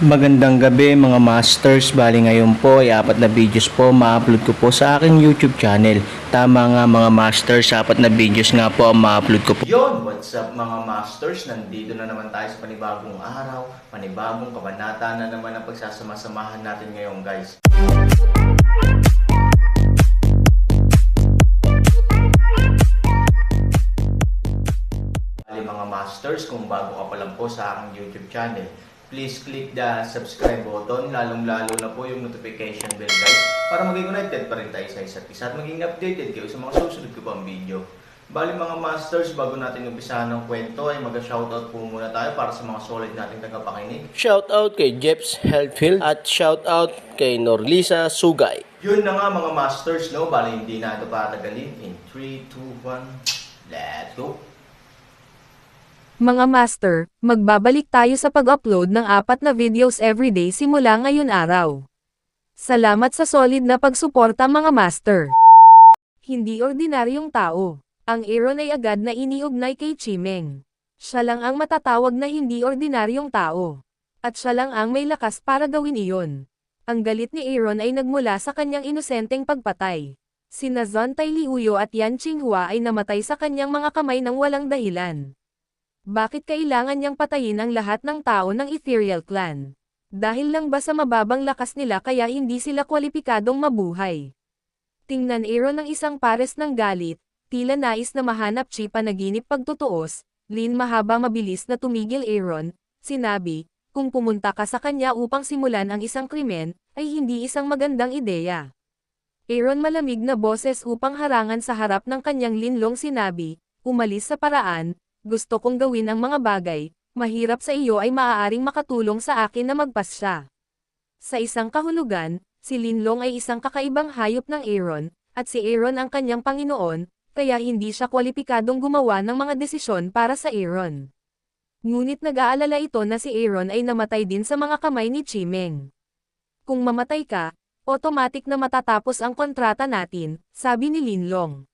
Magandang gabi mga masters, bali ngayon po ay 4 na videos po ma-upload ko po sa aking YouTube channel. Tama nga mga masters, 4 na videos nga po ang ma-upload ko po. Yon, what's up mga masters, nandito na naman tayo sa panibagong araw, panibagong kabanata na naman ang pagsasama-samahan natin ngayon guys. Bali mga masters, kung bago ka pa lang po sa aking YouTube channel, please click the subscribe button, lalong-lalo na po yung notification bell guys, para maging connected pa rin tayo sa isa't isa at maging updated kayo sa mga susunod ko pang video. Bali mga masters, bago natin umpisahan ng kwento ay mag-shoutout po muna tayo para sa mga solid nating tagapakinig. Shoutout kay Jeps Healthfield at shoutout kay Norlisa Sugay. Yun na nga mga masters, no? Bali hindi na ito patagalin. In 3, 2, 1, let's go! Mga master, magbabalik tayo sa pag-upload ng 4 na videos everyday simula ngayon araw. Salamat sa solid na pagsuporta mga master. Hindi ordinaryong tao. Ang Aaron ay agad na iniugnay kay Chimeng. Siya lang ang matatawag na hindi ordinaryong tao. At siya lang ang may lakas para gawin iyon. Ang galit ni Aaron ay nagmula sa kanyang inosenteng pagpatay. Sina Zon Tai Liuyo at Yan Qinghua ay namatay sa kanyang mga kamay ng walang dahilan. Bakit kailangan niyang patayin ang lahat ng tao ng Ethereal Clan? Dahil lang ba sa mababang lakas nila kaya hindi sila kwalipikadong mabuhay? Tingnan Aaron ng isang pares ng galit, tila nais na mahanap chi panaginip pagtutuos, Lin mahaba mabilis na tumigil Aaron, sinabi, kung pumunta ka sa kanya upang simulan ang isang krimen, ay hindi isang magandang ideya. Aaron malamig na boses upang harangan sa harap ng kanyang linlong sinabi, umalis sa paraan. Gusto kong gawin ang mga bagay, mahirap sa iyo ay maaaring makatulong sa akin na magpasya. Sa isang kahulugan, si Linlong ay isang kakaibang hayop ng Aaron, at si Aaron ang kanyang Panginoon, kaya hindi siya kwalipikadong gumawa ng mga desisyon para sa Aaron. Ngunit nag-aalala ito na si Aaron ay namatay din sa mga kamay ni Chimeng. Kung mamatay ka, automatic na matatapos ang kontrata natin, sabi ni Linlong.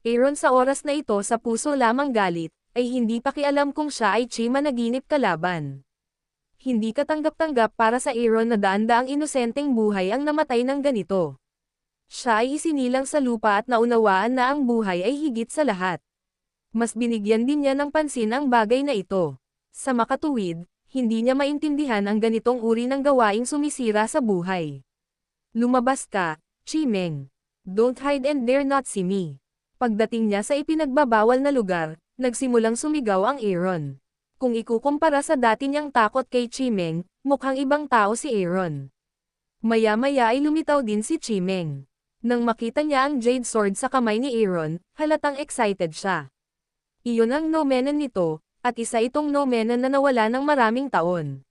Aaron sa oras na ito sa puso lamang galit, ay hindi pakialam kung siya ay chi managinip kalaban. Hindi katanggap-tanggap para sa Aaron na daan-daang inosenteng buhay ang namatay ng ganito. Siya ay isinilang sa lupa at naunawaan na ang buhay ay higit sa lahat. Mas binigyan din niya ng pansin ang bagay na ito. Sa makatuwid, hindi niya maintindihan ang ganitong uri ng gawaing sumisira sa buhay. Lumabas ka, Chimeng. Don't hide and dare not see me. Pagdating niya sa ipinagbabawal na lugar, nagsimulang sumigaw ang Aaron. Kung ikukumpara sa dati niyang takot kay Chimeng, mukhang ibang tao si Aaron. Maya-maya ay lumitaw din si Chimeng. Nang makita niya ang Jade Sword sa kamay ni Aaron, halatang excited siya. Iyon ang nomenon nito, at isa itong nomenon na nawala ng maraming taon.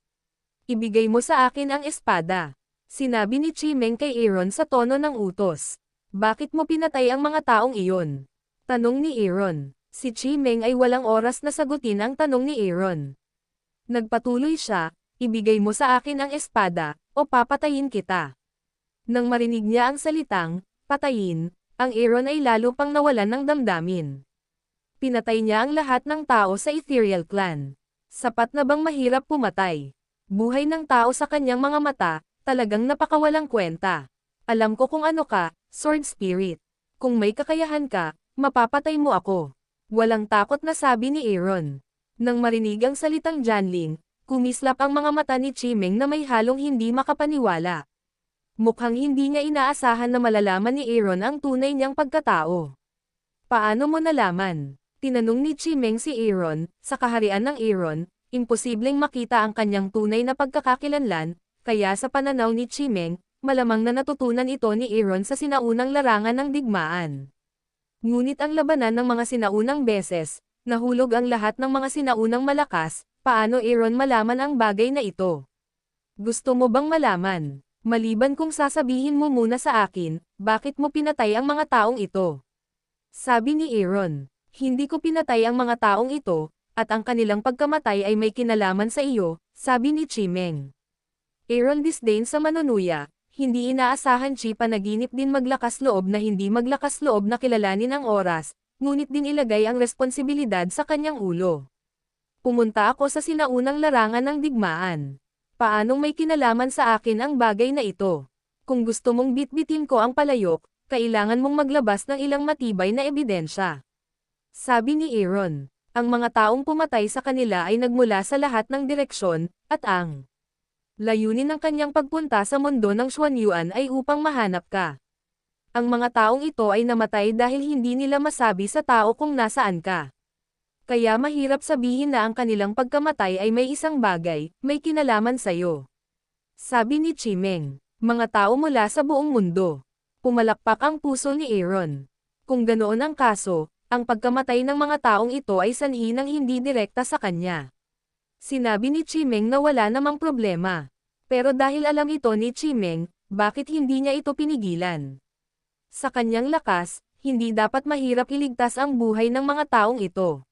Ibigay mo sa akin ang espada. Sinabi ni Chimeng kay Aaron sa tono ng utos. Bakit mo pinatay ang mga taong iyon? Tanong ni Aaron. Si Chimeng ay walang oras na sagutin ang tanong ni Aaron. Nagpatuloy siya, ibigay mo sa akin ang espada, o papatayin kita. Nang marinig niya ang salitang, patayin, ang Aaron ay lalo pang nawalan ng damdamin. Pinatay niya ang lahat ng tao sa Ethereal Clan. Sapat na bang mahirap pumatay? Buhay ng tao sa kanyang mga mata, talagang napakawalang kwenta. Alam ko kung ano ka, Sword Spirit. Kung may kakayahan ka, mapapatay mo ako. Walang takot na sabi ni Aaron. Nang marinig ang salitang Janling, kumislap ang mga mata ni Chimeng na may halong hindi makapaniwala. Mukhang hindi niya inaasahan na malalaman ni Aaron ang tunay niyang pagkatao. Paano mo nalaman? Tinanong ni Chimeng si Aaron. Sa kaharian ng Aaron, imposibleng makita ang kanyang tunay na pagkakakilanlan, kaya sa pananaw ni Chimeng, malamang na natutunan ito ni Aaron sa sinaunang larangan ng digmaan. Ngunit ang labanan ng mga sinaunang beses, nahulog ang lahat ng mga sinaunang malakas, paano Aaron malaman ang bagay na ito? Gusto mo bang malaman? Maliban kung sasabihin mo muna sa akin, bakit mo pinatay ang mga taong ito? Sabi ni Aaron, hindi ko pinatay ang mga taong ito, at ang kanilang pagkamatay ay may kinalaman sa iyo, sabi ni Chimeng. Aaron disdain sa manunuya. Hindi inaasahan chi panaginip din maglakas loob na hindi maglakas loob na kilalanin ang oras, ngunit din ilagay ang responsibilidad sa kanyang ulo. Pumunta ako sa sinaunang larangan ng digmaan. Paanong may kinalaman sa akin ang bagay na ito? Kung gusto mong bitbitin ko ang palayok, kailangan mong maglabas ng ilang matibay na ebidensya. Sabi ni Aaron. Ang mga taong pumatay sa kanila ay nagmula sa lahat ng direksyon, at ang layunin ng kanyang pagpunta sa mundo ng Xuanyuan ay upang mahanap ka. Ang mga taong ito ay namatay dahil hindi nila masabi sa tao kung nasaan ka. Kaya mahirap sabihin na ang kanilang pagkamatay ay may isang bagay, may kinalaman sa'yo. Sabi ni Chimeng. Mga tao mula sa buong mundo. Pumalakpak ang puso ni Aaron. Kung ganoon ang kaso, ang pagkamatay ng mga taong ito ay sanhi ng hindi direkta sa kanya. Sinabi ni Chimeng na wala namang problema. Pero dahil alam ito ni Chimeng, bakit hindi niya ito pinigilan? Sa kanyang lakas, hindi dapat mahirap iligtas ang buhay ng mga taong ito.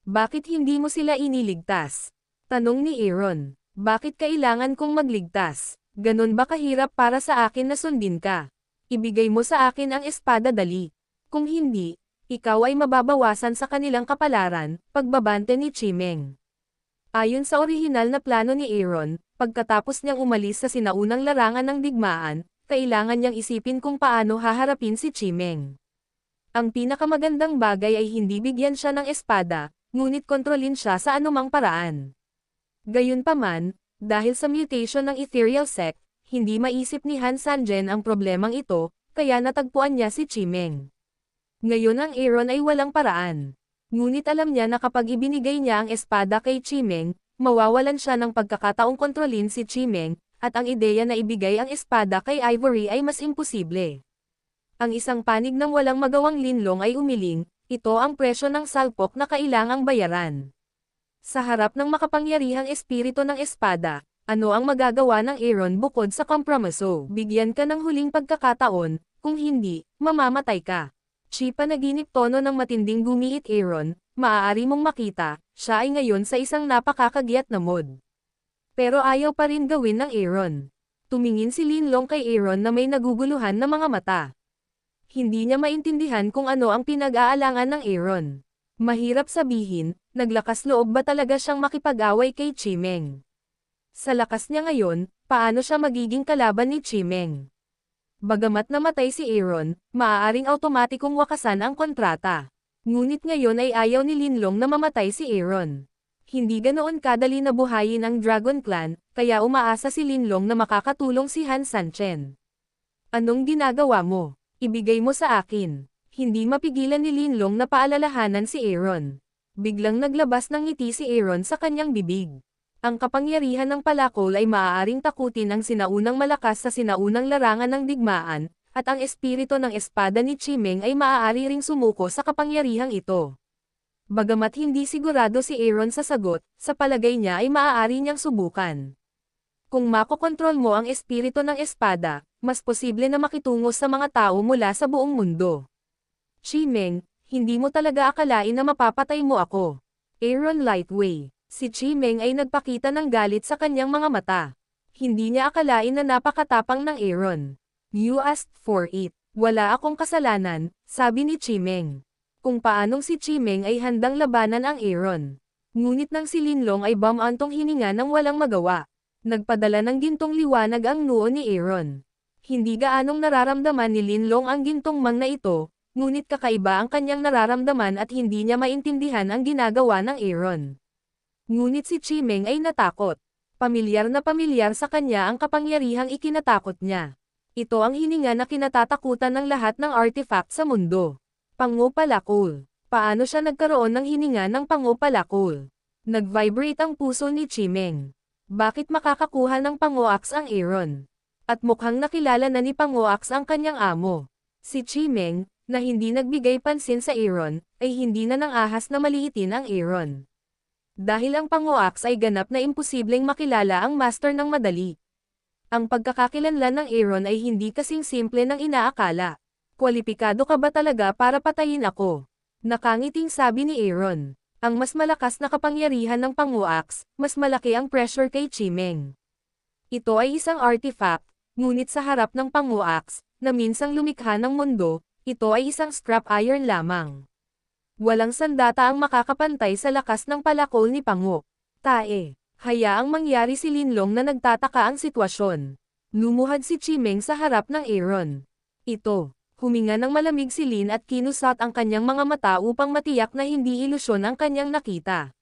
Bakit hindi mo sila iniligtas? Tanong ni Aaron. Bakit kailangan kong magligtas? Ganon ba kahirap para sa akin na sundin ka? Ibigay mo sa akin ang espada dali. Kung hindi, ikaw ay mababawasan sa kanilang kapalaran, pagbabante ni Chimeng. Ayon sa orihinal na plano ni Aaron, pagkatapos niyang umalis sa sinaunang larangan ng digmaan, kailangan niyang isipin kung paano haharapin si Chimeng. Ang pinakamagandang bagay ay hindi bigyan siya ng espada, ngunit kontrolin siya sa anumang paraan. Gayunpaman, dahil sa mutation ng Ethereal Sect, hindi maisip ni Han Sanjen ang problemang ito, kaya natagpuan niya si Chimeng. Ngayon ang Aaron ay walang paraan. Ngunit alam niya na kapag ibinigay niya ang espada kay Chimeng, mawawalan siya ng pagkakataong kontrolin si Chimeng, at ang ideya na ibigay ang espada kay Ivory ay mas imposible. Ang isang panig ng walang magawang linlong ay umiling, ito ang presyo ng salpok na kailangang bayaran. Sa harap ng makapangyarihang espiritu ng espada, ano ang magagawa ng Aaron bukod sa kompromiso? Bigyan ka ng huling pagkakataon, kung hindi, mamamatay ka. Panaginip tono ng matinding gumiit Aaron, maaari mong makita, siya ay ngayon sa isang napakakagiat na mood. Pero ayaw pa rin gawin ng Aaron. Tumingin si Linlong kay Aaron na may naguguluhan na mga mata. Hindi niya maintindihan kung ano ang pinag-aalangan ng Aaron. Mahirap sabihin, naglakas loob ba talaga siyang makipag-away kay Chimeng? Sa lakas niya ngayon, paano siya magiging kalaban ni Chimeng? Bagamat namatay si Aaron, maaaring automatikong wakasan ang kontrata. Ngunit ngayon ay ayaw ni Linlong na mamatay si Aaron. Hindi ganoon kadali na buhayin ang Dragon Clan, kaya umaasa si Linlong na makakatulong si Han Sanchen. Anong ginagawa mo? Ibigay mo sa akin. Hindi mapigilan ni Linlong na paalalahanan si Aaron. Biglang naglabas ng ngiti si Aaron sa kanyang bibig. Ang kapangyarihan ng palakol ay maaaring takutin ang sinaunang malakas sa sinaunang larangan ng digmaan, at ang espiritu ng espada ni Chimeng ay maaari ring sumuko sa kapangyarihang ito. Bagamat hindi sigurado si Aaron sa sagot, sa palagay niya ay maaari niyang subukan. Kung makokontrol mo ang espiritu ng espada, mas posible na makitungo sa mga tao mula sa buong mundo. Chimeng, hindi mo talaga akalain na mapapatay mo ako. Aaron Lightway. Si Chimeng ay nagpakita ng galit sa kanyang mga mata. Hindi niya akalain na napakatapang ng Aaron. You asked for it. Wala akong kasalanan, sabi ni Chimeng. Kung paanong si Chimeng ay handang labanan ang Aaron. Ngunit nang si Linlong ay bumantong hininga ng walang magawa. Nagpadala ng gintong liwanag ang noo ni Aaron. Hindi gaanong nararamdaman ni Linlong ang gintong mang na ito, ngunit kakaiba ang kanyang nararamdaman at hindi niya maintindihan ang ginagawa ng Aaron. Ngunit si Chimeng ay natakot. Pamilyar na pamilyar sa kanya ang kapangyarihang ikinatakot niya. Ito ang hininga na kinatatakutan ng lahat ng artifact sa mundo. Pangupalakol. Paano siya nagkaroon ng hininga ng pangupalakol? Nag-vibrate ang puso ni Chimeng. Bakit makakakuha ng panguaks ang Aaron? At mukhang nakilala na ni Panguaks ang kanyang amo. Si Chimeng, na hindi nagbigay pansin sa Aaron, ay hindi na nang ahas na maliitin ang Aaron. Dahil ang Panguaks ay ganap na imposibleng makilala ang master ng madali. Ang pagkakakilanlan ng Aaron ay hindi kasing simple ng inaakala. Kwalipikado ka ba talaga para patayin ako? Nakangiting sabi ni Aaron. Ang mas malakas na kapangyarihan ng Panguaks, mas malaki ang pressure kay Chimeng. Ito ay isang artifact, ngunit sa harap ng Panguaks, na minsang lumikha ng mundo, ito ay isang scrap iron lamang. Walang sandata ang makakapantay sa lakas ng palakol ni Pangu. Tae. Hayaang mangyari si Linlong na nagtataka ang sitwasyon. Lumuhad si Chimeng sa harap ng Aaron. Ito, huminga ng malamig si Lin at kinusat ang kanyang mga mata upang matiyak na hindi ilusyon ang kanyang nakita.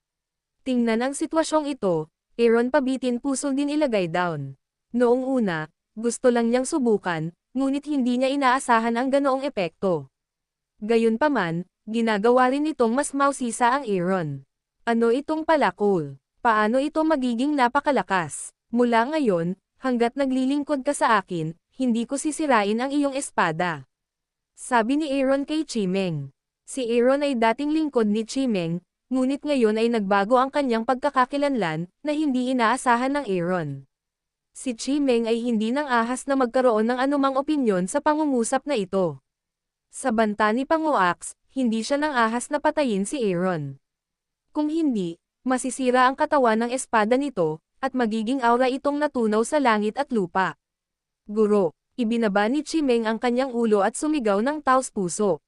Tingnan ang sitwasyong ito, Aaron pabitin puso din ilagay down. Noong una, gusto lang niyang subukan, ngunit hindi niya inaasahan ang ganoong epekto. Gayunpaman, ginagawa rin itong mas mausisa ang Aaron. Ano itong pala cool? Paano ito magiging napakalakas? Mula ngayon, hanggat naglilingkod ka sa akin, hindi ko sisirain ang iyong espada. Sabi ni Aaron kay Chimeng. Si Aaron ay dating lingkod ni Chimeng, ngunit ngayon ay nagbago ang kanyang pagkakakilanlan, na hindi inaasahan ng Aaron. Si Chimeng ay hindi nang ahas na magkaroon ng anumang opinyon sa pangungusap na ito. Sa banta ni Panguax, hindi siya nang ahas na patayin si Aaron. Kung hindi, masisira ang katawan ng espada nito, at magiging aura itong natunaw sa langit at lupa. Guro, ibinaba ni Chimeng ang kanyang ulo at sumigaw ng taos puso.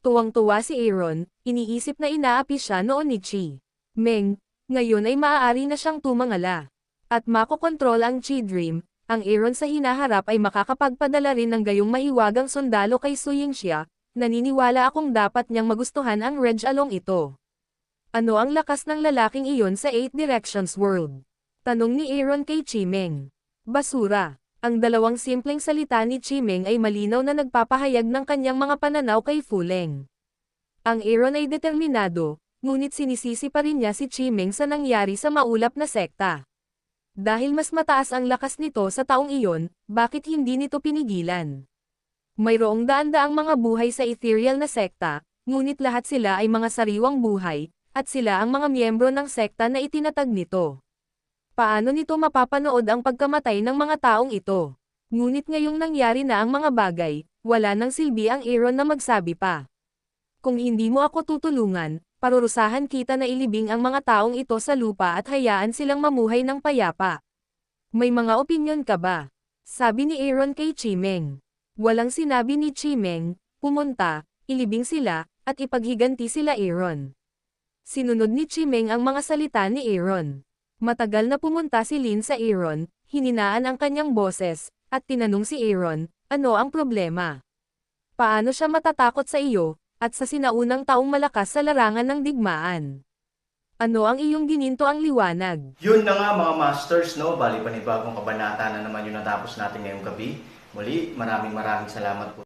Tuwang-tuwa si Aaron, iniisip na inaapi siya noon ni Chi Meng, ngayon ay maaari na siyang tumangala. At makokontrol ang Chi Dream, ang Aaron sa hinaharap ay makakapagpadala rin ng gayong mahiwagang sundalo kay Su Yingxia, naniniwala akong dapat niyang magustuhan ang Reg Along ito. Ano ang lakas ng lalaking iyon sa 8 Directions World? Tanong ni Aaron kay Chimeng. Basura. Ang dalawang simpleng salita ni Chimeng ay malinaw na nagpapahayag ng kanyang mga pananaw kay Fuleng. Ang Aaron ay determinado, ngunit sinisisi pa rin niya si Chimeng sa nangyari sa maulap na sekta. Dahil mas mataas ang lakas nito sa taong iyon, bakit hindi nito pinigilan? Mayroong daan-daang mga buhay sa ethereal na sekta, ngunit lahat sila ay mga sariwang buhay, at sila ang mga miyembro ng sekta na itinatag nito. Paano nito mapapanood ang pagkamatay ng mga taong ito? Ngunit ngayong nangyari na ang mga bagay, wala nang silbi ang Aaron na magsabi pa. Kung hindi mo ako tutulungan, parurusahan kita na ilibing ang mga taong ito sa lupa at hayaan silang mamuhay ng payapa. May mga opinyon ka ba? Sabi ni Aaron kay Chimeng. Walang sinabi ni Chimeng, pumunta, ilibing sila, at ipaghiganti sila Aaron. Sinunod ni Chimeng ang mga salita ni Aaron. Matagal na pumunta si Lin sa Aaron, hininaan ang kanyang boses, at tinanong si Aaron, ano ang problema? Paano siya matatakot sa iyo, at sa sinaunang taong malakas sa larangan ng digmaan? Ano ang iyong gininto ang liwanag? Yun na nga mga masters, no? Bali panibagong kabanata na naman yung natapos natin ngayong gabi. Muli, maraming salamat po